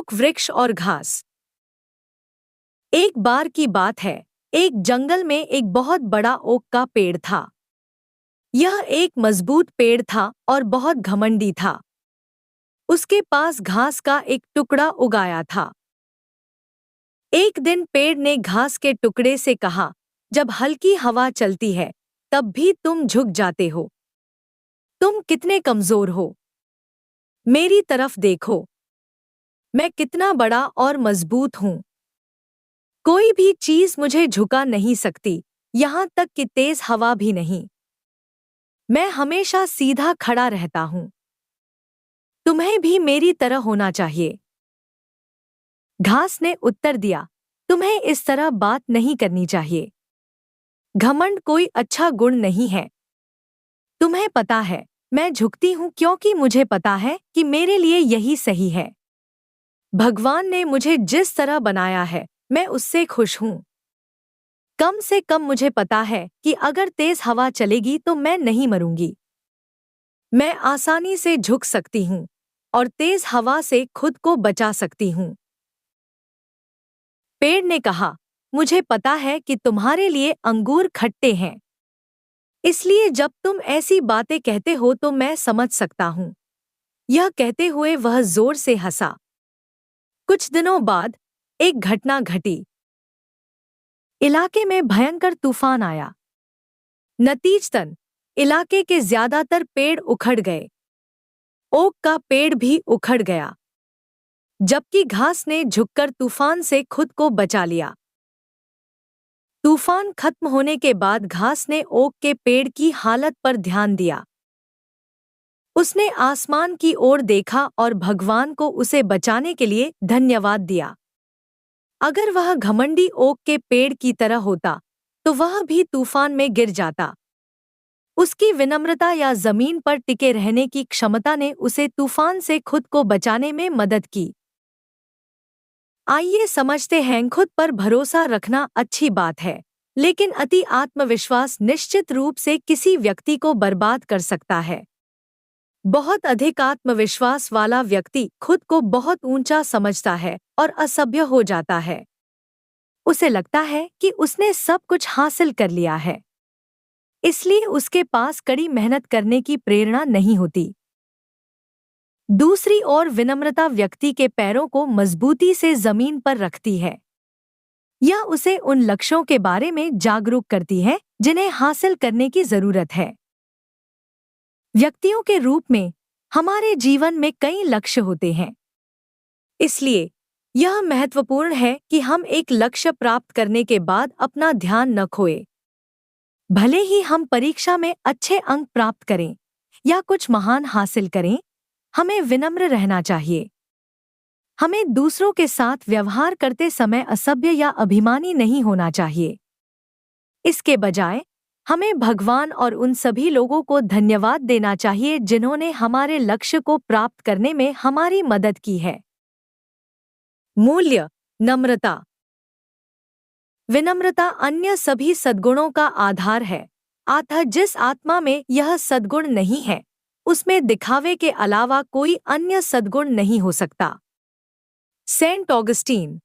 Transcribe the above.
Okay वृक्ष और घास। एक बार की बात है, एक जंगल में एक बहुत बड़ा ओक का पेड़ था। यह एक मजबूत पेड़ था और बहुत घमंडी था। उसके पास घास का एक टुकड़ा उगाया था। एक दिन पेड़ ने घास के टुकड़े से कहा, जब हल्की हवा चलती है तब भी तुम झुक जाते हो। तुम कितने कमजोर हो। मेरी तरफ देखो, मैं कितना बड़ा और मजबूत हूं। कोई भी चीज मुझे झुका नहीं सकती, यहां तक कि तेज हवा भी नहीं। मैं हमेशा सीधा खड़ा रहता हूं। तुम्हें भी मेरी तरह होना चाहिए। घास ने उत्तर दिया, तुम्हें इस तरह बात नहीं करनी चाहिए। घमंड कोई अच्छा गुण नहीं है। तुम्हें पता है, मैं झुकती हूं क्योंकि मुझे पता है कि मेरे लिए यही सही है। भगवान ने मुझे जिस तरह बनाया है, मैं उससे खुश हूं। कम से कम मुझे पता है कि अगर तेज हवा चलेगी तो मैं नहीं मरूंगी। मैं आसानी से झुक सकती हूं और तेज हवा से खुद को बचा सकती हूं। पेड़ ने कहा, मुझे पता है कि तुम्हारे लिए अंगूर खट्टे हैं, इसलिए जब तुम ऐसी बातें कहते हो तो मैं समझ सकता हूं। यह कहते हुए वह जोर से हंसा। कुछ दिनों बाद एक घटना घटी। इलाके में भयंकर तूफान आया। नतीजतन इलाके के ज्यादातर पेड़ उखड़ गए। ओक का पेड़ भी उखड़ गया, जबकि घास ने झुककर तूफान से खुद को बचा लिया। तूफान खत्म होने के बाद घास ने ओक के पेड़ की हालत पर ध्यान दिया। उसने आसमान की ओर देखा और भगवान को उसे बचाने के लिए धन्यवाद दिया। अगर वह घमंडी ओक के पेड़ की तरह होता तो वह भी तूफान में गिर जाता। उसकी विनम्रता या जमीन पर टिके रहने की क्षमता ने उसे तूफान से खुद को बचाने में मदद की। आइए समझते हैं, खुद पर भरोसा रखना अच्छी बात है, लेकिन अति आत्मविश्वास निश्चित रूप से किसी व्यक्ति को बर्बाद कर सकता है। बहुत अधिक आत्मविश्वास वाला व्यक्ति खुद को बहुत ऊंचा समझता है और असभ्य हो जाता है। उसे लगता है कि उसने सब कुछ हासिल कर लिया है, इसलिए उसके पास कड़ी मेहनत करने की प्रेरणा नहीं होती। दूसरी ओर विनम्रता व्यक्ति के पैरों को मजबूती से जमीन पर रखती है। यह उसे उन लक्ष्यों के बारे में जागरूक करती है जिन्हें हासिल करने की जरूरत है। व्यक्तियों के रूप में हमारे जीवन में कई लक्ष्य होते हैं, इसलिए यह महत्वपूर्ण है कि हम एक लक्ष्य प्राप्त करने के बाद अपना ध्यान न खोएं। भले ही हम परीक्षा में अच्छे अंक प्राप्त करें या कुछ महान हासिल करें, हमें विनम्र रहना चाहिए। हमें दूसरों के साथ व्यवहार करते समय असभ्य या अभिमानी नहीं होना चाहिए। इसके बजाय हमें भगवान और उन सभी लोगों को धन्यवाद देना चाहिए जिन्होंने हमारे लक्ष्य को प्राप्त करने में हमारी मदद की है। मूल्य, नम्रता। विनम्रता अन्य सभी सद्गुणों का आधार है, अतः जिस आत्मा में यह सद्गुण नहीं है, उसमें दिखावे के अलावा कोई अन्य सद्गुण नहीं हो सकता। Saint Augustine.